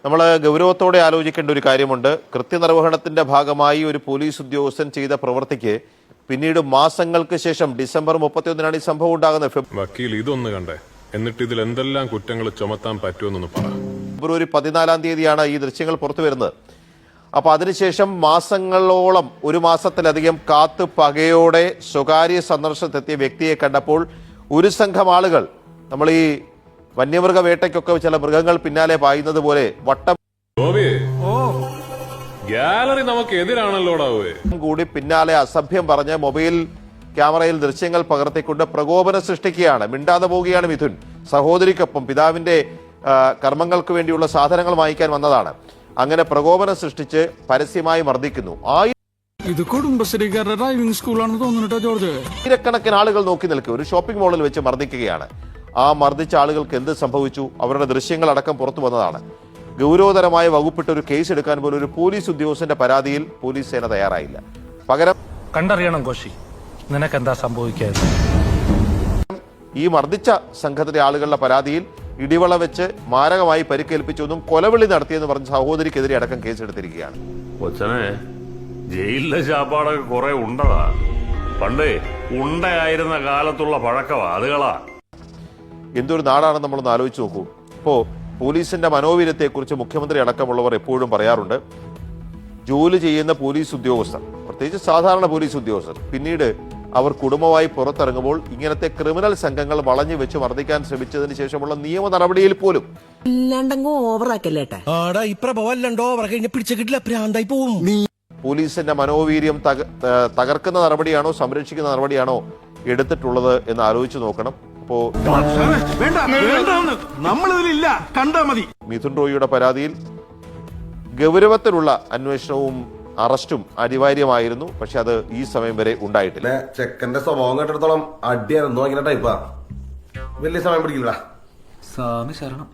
നമ്മൾ ഗൗരവത്തോടെ ആലോചിക്കേണ്ട ഒരു കാര്യമുണ്ട്. കൃത്യനിർവഹണത്തിന്റെ ഭാഗമായി ഒരു പോലീസ് ഉദ്യോഗസ്ഥൻ ചെയ്ത പ്രവൃത്തിക്ക് പിന്നീട് മാസങ്ങൾക്ക് ശേഷം ഡിസംബർ 31 ഈ സംഭവം ഉണ്ടാകുന്നത്. വക്കീൽ ഇതൊന്ന് കണ്ടേ, എന്നിട്ട് ഇതിൽ എന്തെല്ലാം കുറ്റങ്ങൾ ചുമത്താൻ പറ്റുമെന്നൊന്ന് പറ. ഫെബ്രുവരി 14 ഈ ദൃശ്യങ്ങൾ പുറത്തു വരുന്നത്. അപ്പൊ അതിനുശേഷം മാസങ്ങളോളം, ഒരു മാസത്തിലധികം കാത്തു പകയോടെ സ്വകാര്യ സന്ദർശനത്തെത്തിയ വ്യക്തിയെ കണ്ടപ്പോൾ ഒരു സംഘം ആളുകൾ, നമ്മൾ ഈ വന്യമൃഗ വേട്ടയ്ക്കൊക്കെ ചില മൃഗങ്ങൾ പിന്നാലെ പായുന്നത് പോലെ വട്ടം ഗാലറി നമുക്ക് എതിരാണല്ലോടാവേ കൂടി പിന്നാലെ അസഭ്യം പറഞ്ഞ് മൊബൈൽ ക്യാമറയിൽ ദൃശ്യങ്ങൾ പകർത്തിക്കൊണ്ട് പ്രകോപനം സൃഷ്ടിക്കുകയാണ്. മിണ്ടാതെ പോവുകയാണ് മിഥുൻ. സഹോദരിക്കൊപ്പം പിതാവിന്റെ കർമ്മങ്ങൾക്ക് വേണ്ടിയുള്ള സാധനങ്ങൾ വാങ്ങിക്കാൻ വന്നതാണ്. അങ്ങനെ പ്രകോപനം സൃഷ്ടിച്ച് പരസ്യമായി മർദ്ദിക്കുന്നു. ഇത് കുടുംബശ്രീകാരുടെ ഡ്രൈവിംഗ് സ്കൂളാണെന്ന് തോന്നുന്നുട്ടോ ജോർജ്. ആയിരക്കണക്കിന് ആളുകൾ നോക്കി നിൽക്കുക. ഒരു ഷോപ്പിംഗ് മാളിൽ വെച്ച് മർദ്ദിക്കുകയാണ്. ആ മർദ്ദിച്ച ആളുകൾക്ക് എന്ത് സംഭവിച്ചു? അവരുടെ ദൃശ്യങ്ങൾ അടക്കം പുറത്തു വന്നതാണ്. ഗൗരവതരമായ വകുപ്പിട്ട് ഒരു കേസ് എടുക്കാൻ പോലും ഒരു പോലീസ് ഉദ്യോഗസ്ഥന്റെ പരാതിയിൽ പോലീസ് സേന തയ്യാറായില്ല. പകരം കണ്ടറിയണം കോശി, നിനക്കെന്താ സംഭവിക്കാതെ. ഈ മർദ്ദിച്ച സംഘത്തിലെ ആളുകളുടെ പരാതിയിൽ ഇടിവള വെച്ച് മാരകമായി പരിക്കേൽപ്പിച്ചൊന്നും കൊലവിളി നടത്തിയെന്ന് പറഞ്ഞ സഹോദരിക്കെതിരെ അടക്കം കേസെടുത്തിരിക്കുകയാണ്. കൊച്ചനെ ജയിലിലെ ശാപ്പാടൊക്കെ കുറെ ഉണ്ടതാ. പണ്ടേ ഉണ്ടയായിരുന്ന കാലത്തുള്ള പഴക്കവാ അതുകളാ. എന്തൊരു നാടാണെന്ന് നമ്മളൊന്ന് ആലോചിച്ച് നോക്കൂ. ഇപ്പോ പോലീസിന്റെ മനോവീര്യത്തെക്കുറിച്ച് മുഖ്യമന്ത്രി അടക്കമുള്ളവർ എപ്പോഴും പറയാറുണ്ട്. ജോലി ചെയ്യുന്ന പോലീസ് ഉദ്യോഗസ്ഥർ, പ്രത്യേകിച്ച് സാധാരണ പോലീസ് ഉദ്യോഗസ്ഥർ, പിന്നീട് അവർ കുടുംബമായി പുറത്തിറങ്ങുമ്പോൾ ഇങ്ങനത്തെ ക്രിമിനൽ സംഘങ്ങൾ വളഞ്ഞു വെച്ച് മർദ്ദിക്കാൻ ശ്രമിച്ചതിന് ശേഷമുള്ള നിയമ നടപടിയിൽ പോലും പോലീസിന്റെ മനോവീര്യം തകർക്കുന്ന നടപടിയാണോ സംരക്ഷിക്കുന്ന നടപടിയാണോ എടുത്തിട്ടുള്ളത് എന്ന് ആലോചിച്ച് നോക്കണം. അപ്പോ മിഥുൻ റോയിയുടെ പരാതിയിൽ ഗൗരവത്തിലുള്ള അന്വേഷണവും അറസ്റ്റും അനിവാര്യമായിരുന്നു. പക്ഷെ അത് ഈ സമയം വരെ ഉണ്ടായിട്ടില്ല. ചെക്കന്റെ സ്വഭാവം കേട്ടിടത്തോളം അടിയായിരുന്നു. ഇങ്ങനെ ടൈപ്പാ. വലിയ സമയം പിടിക്കില്ല. സ്വാമി ശരണം.